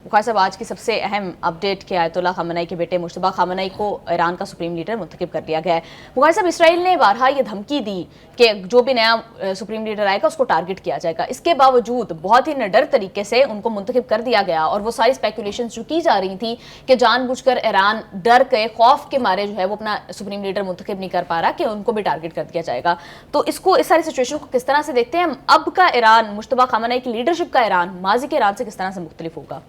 بخاری صاحب آج کی سب سے اہم اپڈیٹ کہ آیت اللہ خامنئی کے بیٹے مجتبیٰ خامنئی کو ایران کا سپریم لیڈر منتخب کر لیا گیا ہے. بخاری صاحب اسرائیل نے بارہا یہ دھمکی دی کہ جو بھی نیا سپریم لیڈر آئے گا اس کو ٹارگٹ کیا جائے گا. اس کے باوجود بہت ہی نڈر طریقے سے ان کو منتخب کر دیا گیا اور وہ ساری اسپیکولیشنز جو کی جا رہی تھی کہ جان بوجھ کر ایران ڈر کے خوف کے مارے جو ہے وہ اپنا سپریم لیڈر منتخب نہیں کر پا رہا کہ ان کو بھی ٹارگٹ کر دیا جائے گا. تو اس ساری سچویشن کو کس طرح سے دیکھتے ہیں؟ اب کا ایران مجتبیٰ خامنئی کی لیڈرشپ کا ایران ماضی کے ایران سے کس طرح سے مختلف ہوگا؟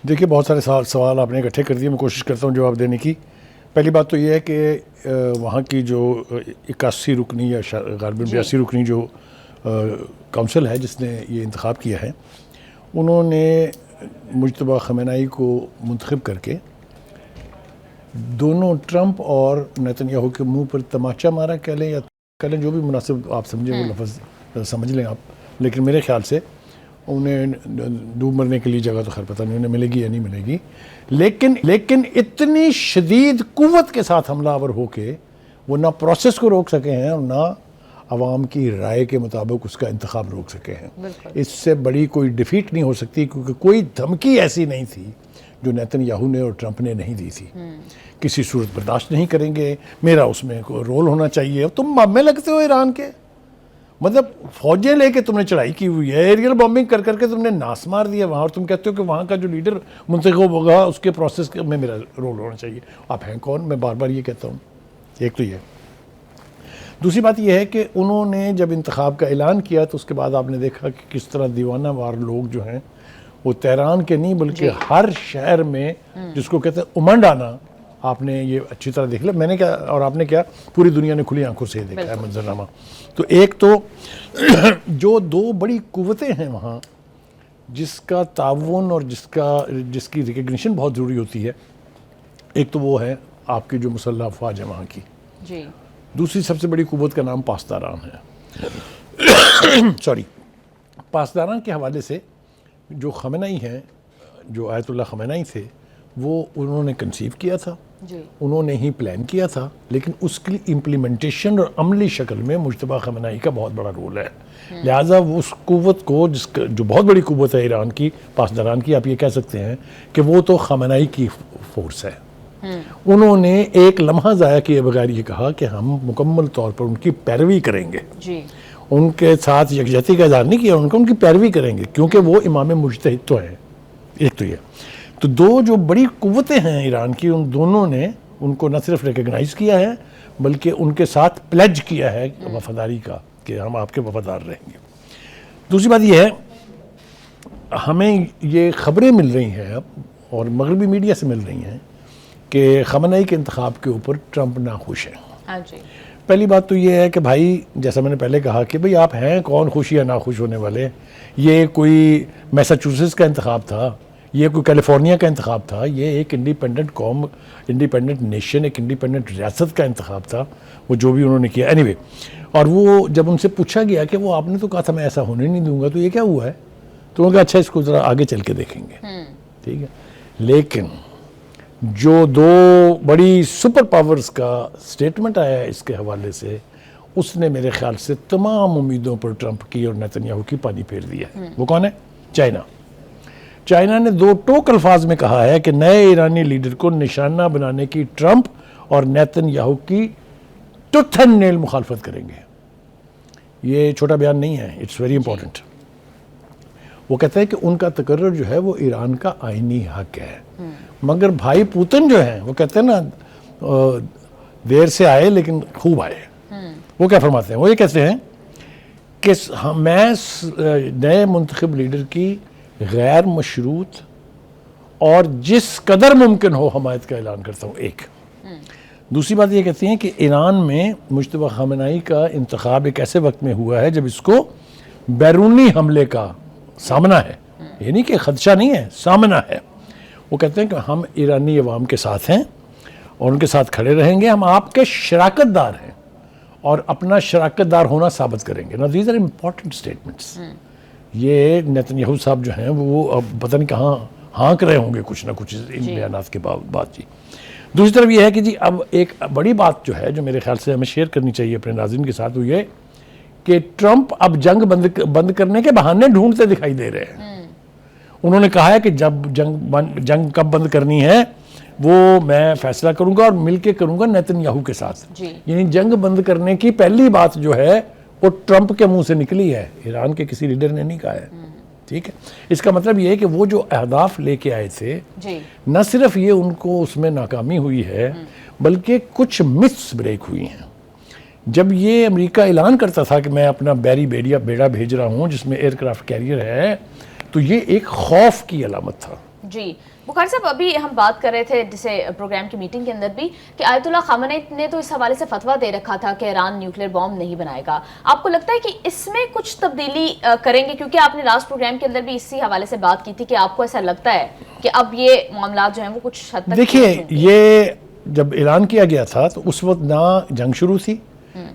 دیکھیے بہت سارے سوال آپ نے اکٹھے کر دیے. میں کوشش کرتا ہوں جواب دینے کی. پہلی بات تو یہ ہے کہ وہاں کی جو 81 رکنی یا غالباً 82 رکنی جو کونسل ہے جس نے یہ انتخاب کیا ہے، انہوں نے مجتبیٰ خامنئی کو منتخب کر کے دونوں ٹرمپ اور نیتن یاہو کے منہ پر تماچا مارا کہہ لیں یا کہہ لیں، جو بھی مناسب آپ سمجھیں وہ لفظ سمجھ لیں آپ. لیکن میرے خیال سے انہیں ڈوب مرنے کے لیے جگہ تو خیر پتہ نہیں انہیں ملے گی یا نہیں ملے گی، لیکن اتنی شدید قوت کے ساتھ حملہ آور ہو کے وہ نہ پروسیس کو روک سکے ہیں اور نہ عوام کی رائے کے مطابق اس کا انتخاب روک سکے ہیں. اس سے بڑی کوئی ڈیفیٹ نہیں ہو سکتی، کیونکہ کوئی دھمکی ایسی نہیں تھی جو نیتن یاہو نے اور ٹرمپ نے نہیں دی تھی. کسی صورت برداشت نہیں کریں گے، میرا اس میں کوئی رول ہونا چاہیے. تم میں لگتے ہو ایران کے، مطلب فوجیں لے کے تم نے چڑھائی کی ہوئی ہے، ایریل بامبنگ کر کے تم نے ناس مار دیا وہاں، اور تم کہتے ہو کہ وہاں کا جو لیڈر منتخب ہوگا اس کے پروسیس میں میرا رول ہونا چاہیے. آپ ہیں کون؟ میں بار بار یہ کہتا ہوں. ایک تو یہ. دوسری بات یہ ہے کہ انہوں نے جب انتخاب کا اعلان کیا تو اس کے بعد آپ نے دیکھا کہ کس طرح دیوانہ وار لوگ جو ہیں وہ تہران کے نہیں بلکہ ہر شہر میں جس کو کہتے ہیں امنڈ آنا، آپ نے یہ اچھی طرح دیکھ لیا. میں نے کیا اور آپ نے کیا، پوری دنیا نے کھلی آنکھوں سے دیکھا ہے منظرنامہ. تو ایک تو جو دو بڑی قوتیں ہیں وہاں جس کا تعاون اور جس کی ریکگنیشن بہت ضروری ہوتی ہے، ایک تو وہ ہے آپ کی جو مسلح افواج ہے وہاں کی. دوسری سب سے بڑی قوت کا نام پاسداران ہے. پاسداران کے حوالے سے جو خامنئی ہیں، جو آیت اللہ خامنئی تھے، وہ انہوں نے کنسیو کیا تھا، انہوں نے ہی پلان کیا تھا، لیکن اس کی امپلیمنٹیشن اور عملی شکل میں مجتبیٰ خامنئی کا بہت بڑا رول ہے. لہٰذا وہ اس قوت کو جو بہت بڑی قوت ہے ایران کی، پاسداران کی، آپ یہ کہہ سکتے ہیں کہ وہ تو خامنئی کی فورس ہے. انہوں نے ایک لمحہ ضائع کیے بغیر یہ کہا کہ ہم مکمل طور پر ان کی پیروی کریں گے. ان کے ساتھ یکجہتی کا اظہار نہیں کیا، ان کی پیروی کریں گے کیونکہ وہ امام مجتہد تو ہیں. ایک تو یہ. تو دو جو بڑی قوتیں ہیں ایران کی، ان دونوں نے ان کو نہ صرف ریکگنائز کیا ہے بلکہ ان کے ساتھ پلیج کیا ہے وفاداری کا کہ ہم آپ کے وفادار رہیں گے. دوسری بات یہ ہے، ہمیں یہ خبریں مل رہی ہیں اب اور مغربی میڈیا سے مل رہی ہیں کہ خامنئی کے انتخاب کے اوپر ٹرمپ ناخوش ہیں. پہلی بات تو یہ ہے کہ بھائی، جیسا میں نے پہلے کہا کہ بھئی آپ ہیں کون خوش یا ناخوش ہونے والے؟ یہ کوئی میساچوسٹس کا انتخاب تھا، یہ کوئی کیلیفورنیا کا انتخاب تھا، یہ ایک انڈیپینڈنٹ قوم، انڈیپینڈنٹ نیشن، ایک انڈیپینڈنٹ ریاست کا انتخاب تھا، وہ جو بھی انہوں نے کیا. اینی وے، اور وہ جب ان سے پوچھا گیا کہ وہ آپ نے تو کہا تھا میں ایسا ہونے نہیں دوں گا، تو یہ کیا ہوا ہے؟ تو انہوں نے کہا اچھا اس کو ذرا آگے چل کے دیکھیں گے. ٹھیک ہے. لیکن جو دو بڑی سپر پاورز کا سٹیٹمنٹ آیا ہے اس کے حوالے سے، اس نے میرے خیال سے تمام امیدوں پر ٹرمپ کی اور نیتن یاہو کی پانی پھیر دیا ہے. وہ کون ہے؟ چائنا نے دو ٹوک الفاظ میں کہا ہے کہ نئے ایرانی لیڈر کو نشانہ بنانے کی ٹرمپ اور نیتن یاہو کی ٹوتھ اینڈ نیل مخالفت کریں گے. یہ چھوٹا بیان نہیں ہے، اٹس ویری امپورٹنٹ. وہ کہتے ہیں کہ ان کا تقرر جو ہے وہ ایران کا آئینی حق ہے، مگر بھائی پوتن جو ہیں وہ کہتے ہیں نا دیر سے آئے لیکن خوب آئے. وہ کیا فرماتے ہیں؟ وہ یہ کہتے ہیں کہ میں نئے منتخب لیڈر کی غیر مشروط اور جس قدر ممکن ہو حمایت کا اعلان کرتا ہوں. ایک. دوسری بات یہ کہتی ہیں کہ ایران میں مجتبیٰ خامنئی کا انتخاب ایک ایسے وقت میں ہوا ہے جب اس کو بیرونی حملے کا سامنا ہے، یعنی کہ خدشہ نہیں ہے، سامنا ہے. وہ کہتے ہیں کہ ہم ایرانی عوام کے ساتھ ہیں اور ان کے ساتھ کھڑے رہیں گے، ہم آپ کے شراکت دار ہیں اور اپنا شراکت دار ہونا ثابت کریں گے. Now these are important statements. یہ نیتن یاہو صاحب جو ہیں وہ اب پتہ نہیں کہاں ہانک رہے ہوں گے کچھ نہ کچھ ان بیانات کے بعد. دوسری طرف یہ ہے کہ جی اب ایک بڑی بات جو ہے جو میرے خیال سے ہمیں شیئر کرنی چاہیے اپنے ناظرین کے ساتھ، وہ یہ کہ ٹرمپ اب جنگ بند کرنے کے بہانے ڈھونڈتے دکھائی دے رہے ہیں. انہوں نے کہا ہے کہ جب جنگ کب بند کرنی ہے وہ میں فیصلہ کروں گا اور مل کے کروں گا نیتن یاہو کے ساتھ. یعنی جنگ بند کرنے کی پہلی بات جو ہے وہ ٹرمپ کے منہ سے نکلی ہے, ایران کے کسی لیڈر نے نہیں کہا ہے. ٹھیک ہے, اس کا مطلب یہ ہے کہ وہ جو اہداف لے کے آئے تھے نہ صرف یہ ان کو اس میں ناکامی ہوئی ہے بلکہ کچھ متس بریک ہوئی ہیں. جب یہ امریکہ اعلان کرتا تھا کہ میں اپنا بیڑا بھیج رہا ہوں جس میں ایئر کرافٹ کیریئر ہے تو یہ ایک خوف کی علامت تھا. جی بخاری صاحب, ابھی ہم بات کر رہے تھے جسے پروگرام کی میٹنگ کے اندر بھی کہ آیت اللہ خامنئی نے تو اس حوالے سے فتویٰ دے رکھا تھا کہ ایران نیوکلیر بام نہیں بنائے گا. آپ کو لگتا ہے کہ اس میں کچھ تبدیلی کریں گے, کیونکہ آپ نے لاسٹ پروگرام کے اندر بھی اسی حوالے سے بات کی تھی کہ آپ کو ایسا لگتا ہے کہ اب یہ معاملات جو ہیں وہ کچھ حد تک. دیکھیے, یہ جب اعلان کیا گیا تھا تو اس وقت نہ جنگ شروع تھی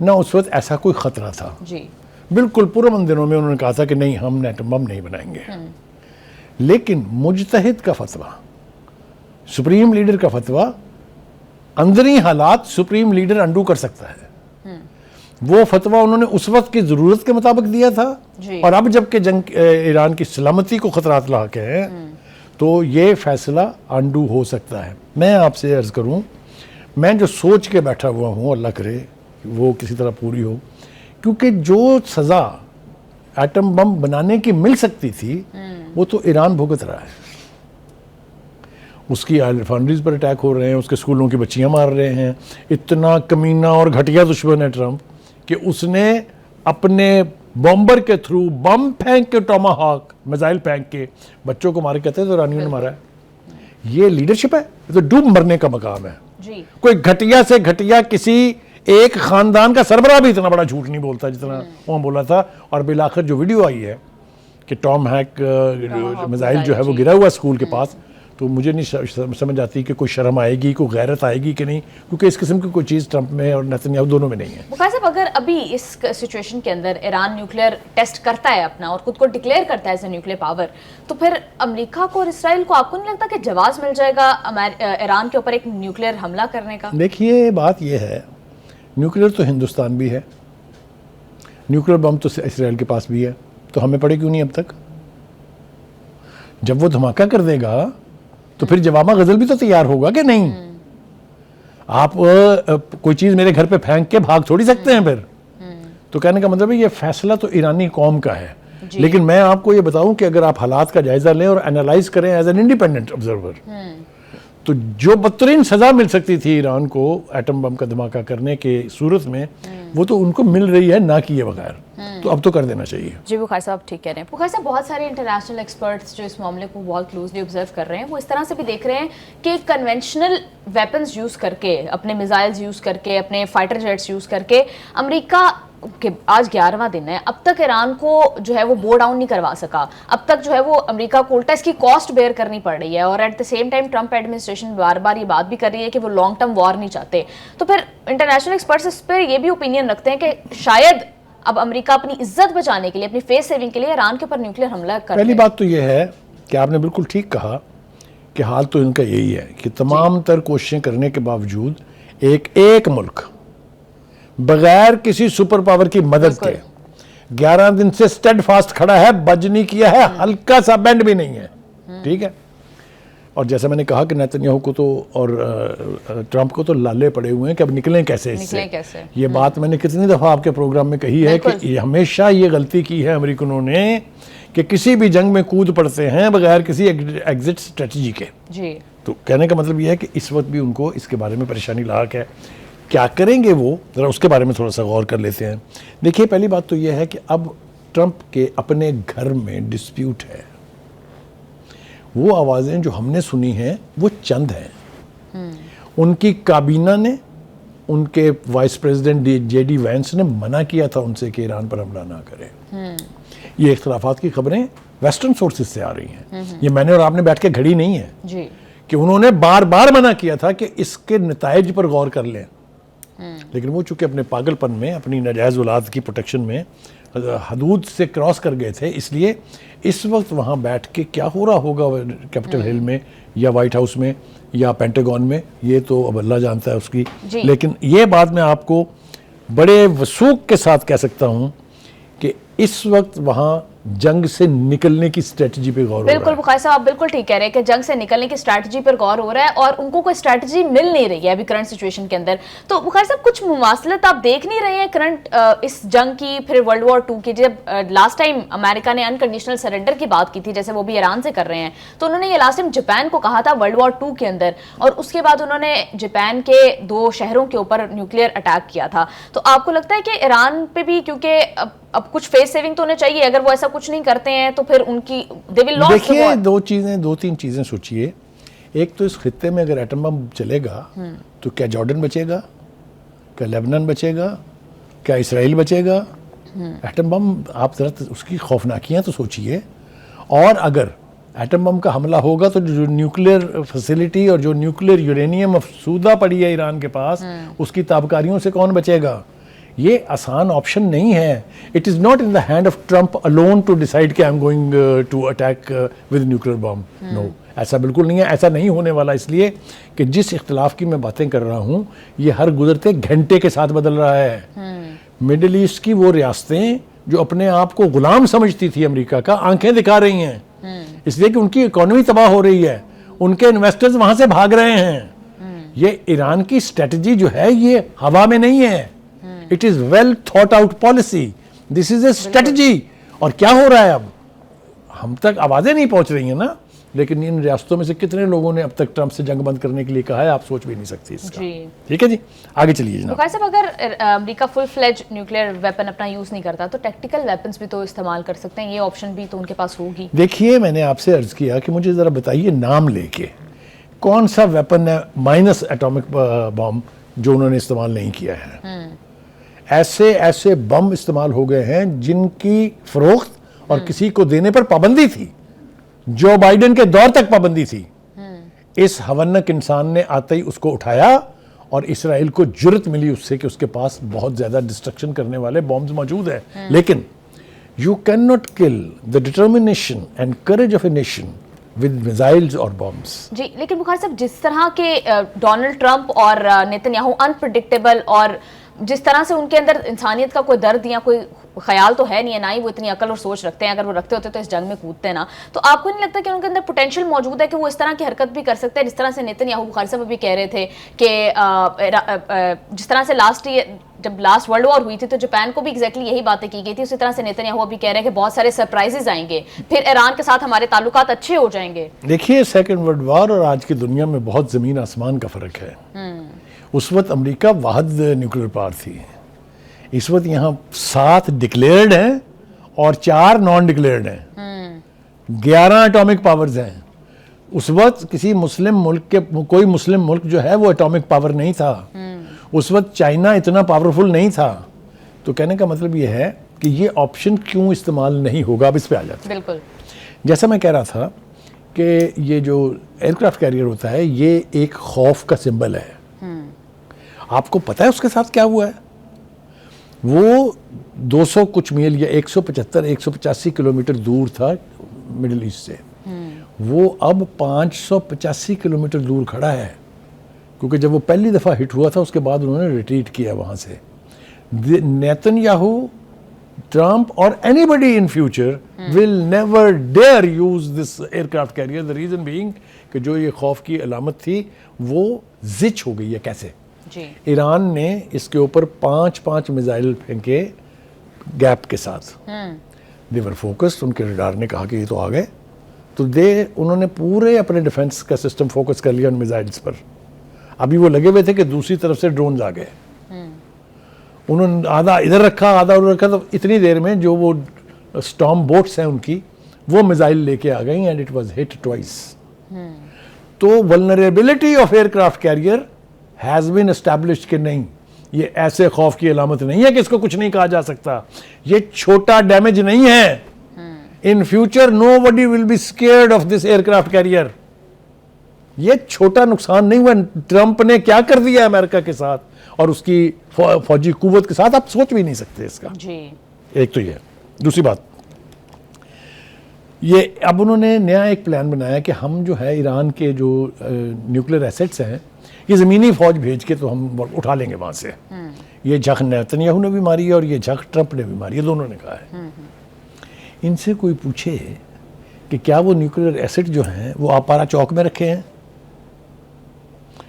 نہ اس وقت ایسا کوئی خطرہ تھا. بالکل پرامن دنوں میں انہوں نے کہا تھا کہ نہیں, ہم ایٹم بم نہیں بنائیں گے. لیکن مجتہد کا فتویٰ, سپریم لیڈر کا فتویٰ, اندری حالات سپریم لیڈر انڈو کر سکتا ہے. وہ فتویٰ انہوں نے اس وقت کی ضرورت کے مطابق دیا تھا, اور اب جب کہ جنگ ایران کی سلامتی کو خطرات لاحق ہیں تو یہ فیصلہ انڈو ہو سکتا ہے. میں آپ سے عرض کروں, میں جو سوچ کے بیٹھا ہوا ہوں, اللہ کرے وہ کسی طرح پوری ہو, کیونکہ جو سزا ایٹم بم بنانے کی مل سکتی تھی وہ تو ایران بھگت رہا ہے. اس کی آئل ریفائنریز پر اٹیک ہو رہے ہیں, اس کے اسکولوں کی بچیاں مار رہے ہیں. اتنا کمینہ اور گھٹیا دشمن ہے ٹرمپ کہ اس نے اپنے بمبر کے تھرو بم پھینک کے, ٹاما ہاک میزائل پھینک کے بچوں کو مارے, کہتے ہیں تو ایرانیوں نے مارا ہے. یہ لیڈرشپ ہے, یہ تو ڈوب مرنے کا مقام ہے. کوئی گھٹیا سے گھٹیا کسی ایک خاندان کا سربراہ بھی اتنا بڑا جھوٹ نہیں بولتا جتنا وہاں بولا تھا. اور بالآخر جو ویڈیو آئی ہے کہ ٹام ہیک میزائل جو ہے وہ گرا ہوا اسکول کے پاس, تو مجھے نہیں سمجھ آتی کہ کوئی شرم آئے گی, کوئی غیرت آئے گی کہ نہیں, کیونکہ اس قسم کی کوئی چیز ٹرمپ میں اور نیتن یاہو دونوں میں نہیں ہے. بخاری صاحب, اگر ابھی اس سچویشن کے اندر ایران نیوکلیر ٹیسٹ کرتا ہے اپنا اور خود کو ڈکلیئر کرتا ہے ایز اے نیوکلیر پاور, تو پھر امریکہ کو اور اسرائیل کو آپ کو نہیں لگتا کہ جواز مل جائے گا ایران کے اوپر ایک نیوکلیر حملہ کرنے کا؟ دیکھیے, بات یہ ہے, نیوکلیر تو ہندوستان بھی ہے, نیوکلیر بم تو اسرائیل کے پاس بھی ہے, تو ہمیں پڑے کیوں نہیں اب تک؟ جب وہ دھماکہ کر دے گا تو پھر جوامہ غزل بھی تو تیار ہوگا کہ نہیں. آپ کوئی چیز میرے گھر پہ پھینک کے بھاگ تھوڑی سکتے ہیں پھر. تو کہنے کا مطلب ہے یہ فیصلہ تو ایرانی قوم کا ہے. لیکن میں آپ کو یہ بتاؤں کہ اگر آپ حالات کا جائزہ لیں اور انالائز کریں ایز این انڈیپینڈنٹ آبزرور, تو جو بدترین سزا مل سکتی تھی ایران کو ایٹم بم کا دھماکہ کرنے کے صورت میں, وہ تو ان کو مل رہی ہے نہ کیے بغیر. تو اب تو کر دینا چاہیے. جی بخاری صاحب ٹھیک کہہ رہے ہیں. بخاری صاحب, بہت سارے انٹرنیشنل ایکسپرٹس جو اس معاملے کو بہت کلوزلی آبزرو کر رہے ہیں وہ اس طرح سے بھی دیکھ رہے ہیں کہ کنونشنل ویپنز یوز کر کے, اپنے میزائلز یوز کر کے, اپنے فائٹر جیٹس یوز کر کے امریکہ کہ آج 11واں دن ہے, اب تک ایران کو جو ہے وہ بو ڈاؤن نہیں کروا سکا. اب تک جو ہے وہ امریکہ کو الٹا اس کی کاسٹ بیئر کرنی پڑ رہی ہے, اور at the same time Trump administration بار بار یہ بات بھی کر رہی ہے کہ وہ لانگ ٹرم وار نہیں چاہتے. تو پھر انٹرنیشنل ایکسپرٹس اس پہ یہ بھی اوپینین رکھتے ہیں کہ شاید اب امریکہ اپنی عزت بچانے کے لیے, اپنی فیس سیونگ کے لیے ایران کے اوپر نیوکلیر حملہ کر. پہلی بات تو یہ ہے کہ آپ نے بالکل ٹھیک کہا کہ حال تو ان کا یہی ہے کہ تمام تر کوششیں کرنے کے باوجود ایک ملک بغیر کسی سپر پاور کی مدد کے 11 دن سے سٹیڈ فاسٹ کھڑا ہے, بج نہیں کیا ہے, ہلکا سا بینڈ بھی نہیں ہے. ٹھیک ہے, اور جیسا میں نے کہا کہ نیتن یاہو کو تو اور ٹرمپ کو تو لالے پڑے ہوئے ہیں کہ اب نکلیں کیسے اس سے. یہ بات میں نے کتنی دفعہ آپ کے پروگرام میں کہی ہے کہ ہمیشہ یہ غلطی کی ہے امریکنوں نے کہ کسی بھی جنگ میں کود پڑتے ہیں بغیر کسی ایگزٹ اسٹریٹجی کے. تو کہنے کا مطلب یہ ہے کہ اس وقت بھی ان کو اس کے بارے میں پریشانی لاحق ہے. کیا کریں گے وہ, ذرا اس کے بارے میں تھوڑا سا غور کر لیتے ہیں. دیکھیے, پہلی بات تو یہ ہے کہ اب ٹرمپ کے اپنے گھر میں ڈسپیوٹ ہے. وہ آوازیں جو ہم نے سنی ہیں وہ چند ہیں. ان کی کابینہ نے, ان کے vice president J D Vance نے منع کیا تھا ان سے کہ ایران پر حملہ نہ کرے. یہ اختلافات کی خبریں ویسٹرن سورسز سے آ رہی ہیں, یہ میں نے اور آپ نے بیٹھ کے گھڑی نہیں ہے کہ انہوں نے بار بار منع کیا تھا کہ اس کے نتائج پر غور کر لیں. لیکن وہ چونکہ اپنے پاگل پن میں, اپنی ناجائز اولاد کی پروٹیکشن میں حدود سے کراس کر گئے تھے, اس لیے اس وقت وہاں بیٹھ کے کیا ہو رہا ہوگا کیپٹل ہل میں یا وائٹ ہاؤس میں یا پینٹاگون میں, یہ تو اب اللہ جانتا ہے اس کی. لیکن یہ بات میں آپ کو بڑے وثوق کے ساتھ کہہ سکتا ہوں کہ اس وقت وہاں جنگ سے نکلنے کی اسٹریٹجی پہ غور ہو رہا ہے. بالکل بخاری صاحب آپ بالکل ٹھیک کہہ رہے ہیں کہ جنگ سے نکلنے کی اسٹریٹجی پر غور ہو رہا ہے اور ان کو کوئی اسٹریٹجی مل نہیں رہی ہے ابھی کرنٹ سچویشن کے اندر. تو بخاری صاحب کچھ مماثلت آپ دیکھ نہیں رہے ہیں کرنٹ اس جنگ کی پھر ورلڈ وار 2 کی؟ جب لاسٹ ٹائم امریکہ نے انکنڈیشنل سرنڈر کی بات کی تھی جیسے وہ بھی ایران سے کر رہے ہیں تو انہوں نے یہ لاسٹ ٹائم جاپان کو کہا تھا ورلڈ وار 2 کے اندر اور اس کے بعد انہوں نے جاپان کے 2 شہروں کے اوپر نیوکلیئر اٹیک کیا تھا. تو آپ کو لگتا ہے کہ ایران پہ بھی کیونکہ اب کچھ فیس سیونگ تو ہونے چاہیے, اگر وہ ایسا کچھ نہیں کرتے ہیں تو پھر ان کی they will lose the war. دیکھیے 2-3 چیزیں سوچئے. ایک تو اس خطے میں اگر ایٹم بم چلے گا تو کیا جارڈن بچے گا, کیا لیبنان بچے گا, کیا اسرائیل بچے گا؟ ایٹم بم آپ ذرا اس کی خوفناکیاں تو سوچئے. اور اگر ایٹم بم کا حملہ ہوگا تو جو نیوکلیئر فیسلٹی اور جو نیوکلیئر یورینیم افسودہ پڑی ہے ایران کے پاس اس کی تابکاریوں سے کون بچے گا؟ یہ آسان آپشن نہیں ہے. It is not in the hand of Trump alone to decide کہ I am going to attack with nuclear bomb. No, ایسا بالکل نہیں ہے. ایسا نہیں ہونے والا اس لیے کہ جس اختلاف کی میں باتیں کر رہا ہوں یہ ہر گزرتے گھنٹے کے ساتھ بدل رہا ہے. مڈل ایسٹ کی وہ ریاستیں جو اپنے آپ کو غلام سمجھتی تھی امریکہ کا, آنکھیں دکھا رہی ہیں اس لیے کہ ان کی اکانومی تباہ ہو رہی ہے, ان کے انویسٹرز وہاں سے بھاگ رہے ہیں. یہ ایران کی اسٹریٹجی جو ہے یہ ہوا میں نہیں ہے. It is well thought out policy. This is a strategy. اور کیا ہو رہا ہے اب ہم تک آوازیں نہیں پہنچ رہی ہیں نا, لیکن ان ریاستوں میں سے کتنے لوگوں نے اب تک ٹرمپ سے جنگ بند کرنے کے لیے کہا ہے, آپ سوچ بھی نہیں سکتی اس کا. ٹھیک ہے جی, آگے چلیے جناب. بخاری صاحب اگر امریکہ فل فلیج نیوکلیئر ویپن اپنا یوز نہیں کرتا تو ٹیکٹیکل ویپنز بھی تو استعمال کر سکتے ہیں, یہ آپشن بھی تو ان کے پاس ہوگی. دیکھیے میں نے آپ سے عرض کیا کہ مجھے ذرا بتائیے نام لے کے کون سا ویپن ہے مائنس ایٹامک بم جو انہوں نے استعمال نہیں کیا ہے. ایسے بم استعمال ہو گئے ہیں جن کی فروخت اور کسی کو دینے پر پابندی تھی, جو بائیڈن کے دور تک پابندی تھی. اس ہونک انسان نے آتے ہی اس کو اٹھایا اور اسرائیل کو جرت ملی اس سے کہ اس کے پاس بہت زیادہ ڈسٹرکشن کرنے والے بمز موجود ہیں. لیکن یو کین ناٹ کل دا determination and courage of a nation with missiles اور bombs. جی لیکن بخاری صاحب جس طرح کے ڈونلڈ ٹرمپ اور نیتن یاہو انپریڈکٹیبل اور جس طرح سے ان کے اندر انسانیت کا کوئی درد یا کوئی خیال تو ہے نہیں ہے, نہ ہی وہ اتنی عقل اور سوچ رکھتے ہیں, اگر وہ رکھتے ہوتے تو اس جنگ میں کودتے نا. تو آپ کو نہیں لگتا کہ ان کے اندر پوٹینشیل موجود ہے کہ وہ اس طرح کی حرکت بھی کر سکتے ہیں جس طرح سے نیتن یاہو بخاری صاحب بھی کہہ رہے تھے کہ جس طرح سے جب لاسٹ ورلڈ وار ہوئی تھی تو جاپان کو بھی ایگزیکٹلی یہی باتیں کی گئی تھی, اسی طرح سے نیتن یاہو بھی کہہ رہے ہیں کہ بہت سارے سرپرائزز آئیں گے, پھر ایران کے ساتھ ہمارے تعلقات اچھے ہو جائیں گے. دیکھیے سیکنڈ ورلڈ وار اور آج کی دنیا میں بہت زمین آسمان کا فرق ہے. اس وقت امریکہ واحد نیوکلیئر پاور تھی, اس وقت یہاں 7 ڈکلیئرڈ ہیں اور 4 نان ڈکلیئرڈ ہیں, 11 اٹامک پاورز ہیں. اس وقت کسی مسلم ملک کے کوئی مسلم ملک جو ہے وہ اٹامک پاور نہیں تھا. اس وقت چائنا اتنا پاورفل نہیں تھا. تو کہنے کا مطلب یہ ہے کہ یہ آپشن کیوں استعمال نہیں ہوگا. اب اس پہ آ جاتے ہیں. بالکل جیسا میں کہہ رہا تھا کہ یہ جو ایئر کرافٹ کیریئر ہوتا ہے یہ ایک خوف کا سمبل ہے. آپ کو پتہ ہے اس کے ساتھ کیا ہوا ہے؟ وہ 200 کچھ میل یا 175-185 کلومیٹر دور تھا مڈل ایسٹ سے, وہ اب 585 کلومیٹر دور کھڑا ہے, کیونکہ جب وہ پہلی دفعہ ہٹ ہوا تھا اس کے بعد انہوں نے ریٹریٹ کیا وہاں سے. نیتن یاہو, ٹرمپ اور anybody in future will never dare use this aircraft carrier. The reason being کہ جو یہ خوف کی علامت تھی وہ زچ ہو گئی ہے. کیسے؟ ایران نے اس کے اوپر 5 میزائل پھینکے گیپ کے ساتھ. دے ور فوکسڈ, ان کے ریڈار نے کہا کہ یہ تو آ گئے, تو انہوں نے پورے اپنے ڈیفنس کا سسٹم فوکس کر لیا ان میزائلز پر. ابھی وہ لگے ہوئے تھے کہ دوسری طرف سے ڈرونز آ گئے, انہوں نے آدھا ادھر رکھا آدھا ادھر رکھا, تو اتنی دیر میں جو وہ اسٹارم بوٹس ہیں ان کی وہ میزائل لے کے آ گئی and it was hit twice. تو vulnerability of aircraft carrier has been established کہ نہیں, یہ ایسے خوف کی علامت نہیں ہے کہ اس کو کچھ نہیں کہا جا سکتا. یہ چھوٹا ڈیمیج نہیں ہے. in future nobody will be scared of this aircraft carrier. یہ چھوٹا نقصان نہیں ہوا. ٹرمپ نے کیا کر دیا امریکہ کے ساتھ اور اس کی فوجی قوت کے ساتھ, آپ سوچ بھی نہیں سکتے اس کا. ایک تو یہ. دوسری بات, یہ اب انہوں نے نیا ایک پلان بنایا کہ ہم جو ہے ایران کے جو نیوکلیر ایسٹس ہیں یہ زمینی فوج بھیج کے تو ہم اٹھا لیں گے وہاں سے. یہ جھک نیتن یاہو نے بھی ماری ہے اور یہ جھک ٹرمپ نے بھی ماری ہے, دونوں نے کہا ہے. ان سے کوئی پوچھے کہ کیا وہ نیوکلیر ایسٹ جو ہیں وہ آپ پارا چوک میں رکھے ہیں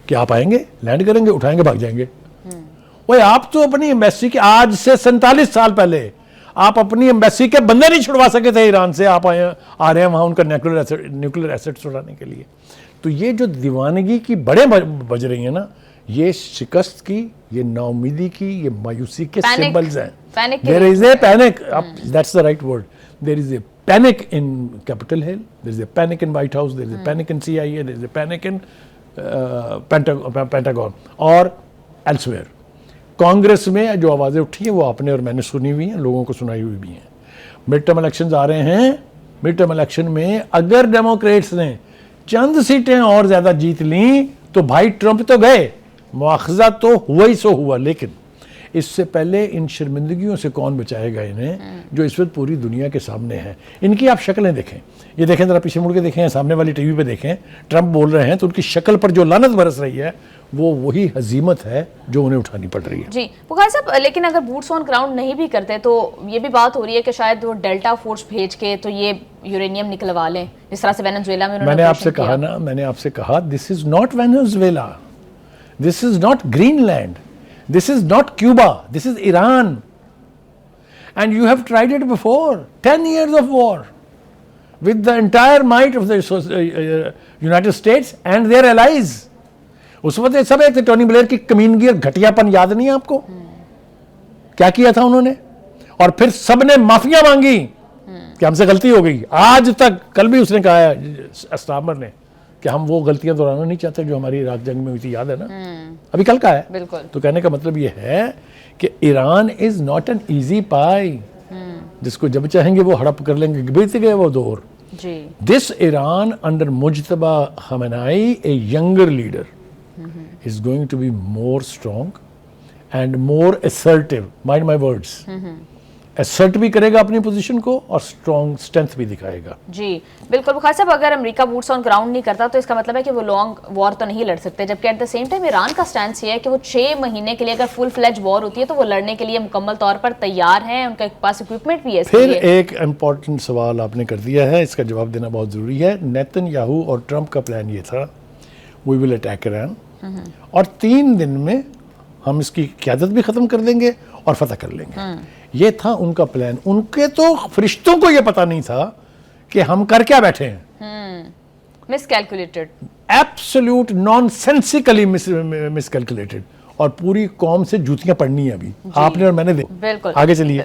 کہ آپ آئیں گے, لینڈ کریں گے, اٹھائیں گے, بھاگ جائیں گے. وہ آپ تو اپنی ایمبیسی کے آج سے 47 سال پہلے آپ اپنی ایمبیسی کے بندے نہیں چھڑوا سکے تھے ایران سے, آپ آ رہے ہیں وہاں ان کا نیوکلیر ایسٹ چھڑانے کے لیے. تو یہ جو دیوانگی کی بڑے بج رہی ہیں نا, یہ شکست کی, یہ ناامیدی کی, یہ مایوسی کے سمبلز ہیں. There is a panic. That's the right word. There is a panic in Capitol Hill. There is a panic in White House. There is a panic in CIA. There is a panic in Pentagon اور elsewhere. Congress میں جو آوازیں اٹھی ہیں وہ آپ نے اور میں نے سنی ہوئی ہیں, لوگوں کو سنائی ہوئی بھی ہیں. مڈ ٹرم الیکشنز آ رہے ہیں. مڈ ٹرم الیکشن میں اگر ڈیموکریٹس نے چند سیٹیں اور زیادہ جیت لیں تو بھائی ٹرمپ تو گئے, مواخذہ تو ہوا ہی سو ہوا. لیکن اس سے پہلے ان شرمندگیوں سے کون بچائے گا انہیں جو اس وقت پوری دنیا کے سامنے ہیں. ان کی آپ شکلیں دیکھیں, یہ دیکھیں ذرا پیچھے مڑ کے دیکھیں, سامنے والی ٹی وی پہ دیکھیں, ٹرمپ بول رہے ہیں تو ان کی شکل پر جو لعنت برس رہی ہے وہ وہی ہزیمت ہے جو انہیں اٹھانی پڑ رہی ہے. جی بخاری صاحب, لیکن اگر بوٹس آن گراؤنڈ نہیں بھی کرتے تو یہ بھی بات ہو رہی ہے کہ شاید وہ ڈیلٹا فورس بھیج کے تو یہ یورینیم نکلوا لیں, جس طرح سے وینزویلا میں میں نے آپ سے کہا نا, میں نے آپ سے کہا this is not Venezuela, this is not Greenland, this is not Cuba, this is Iran. And you have tried it before. 10 years of war with the entire might of the United States and their allies. اس وقت سب ایک Tony Blair کی کمینگی اور گھٹیا پن یاد نہیں آپ کو کیا کیا تھا انہوں نے, اور پھر سب نے معافیاں مانگی کہ ہم سے غلطی ہو گئی. آج تک, کل بھی اس نے کہا ہے اسٹامر نے کہ ہم وہ غلطیاں دہرانا نہیں چاہتے جو ہماری عراق جنگ میں ہوئی تھی, یاد ہے نا, ابھی کل کا ہے. بالکل. تو کہنے کا مطلب یہ ہے کہ Iran is not an easy pie, جس کو جب چاہیں گے وہ ہڑپ کر لیں گے. بیت گئے وہ دور. This Iran under Mojtaba Khamenei, a younger leader, is going to be more strong and more assertive. Mind my words. assert بھی کرے گا اپنی پوزیشن کو اور اسٹرانگ اسٹرینتھ بھی دکھائے گا. جی بالکل بخاری صاحب, اگر امریکہ بوٹس آن گراؤنڈ نہیں کرتا تو اس کا مطلب ہے کہ وہ لانگ وار تو نہیں لڑ سکتے, جبکہ at the same time Iran کا سٹینس یہ ہے کہ وہ 6 مہینے کے لیے اگر فل فلیج وار ہوتی ہے تو وہ لڑنے کے لیے مکمل طور پر تیار ہیں, ان کے پاس اکوپمنٹ بھی ہے. پھر ایک امپورٹنٹ سوال آپ نے کر دیا ہے, اس کا جواب دینا بہت ضروری ہے. نیتن یاہو اور ٹرمپ کا پلان یہ تھا وی ول اٹیک ایران, اور 3 دن میں ہم اس کی قیادت بھی ختم کر دیں گے اور فتح کر لیں گے. یہ تھا ان کا پلان. ان کے تو فرشتوں کو یہ پتا نہیں تھا کہ ہم کر کیا بیٹھے ہیں. مس کیلکولیٹڈ, ایبسولوٹ نان سینسیکلی مس کیلکولیٹڈ, اور پوری قوم سے جوتیاں پڑنی ہیں ابھی آپ نے اور میں نے. بالکل. آگے چلیے.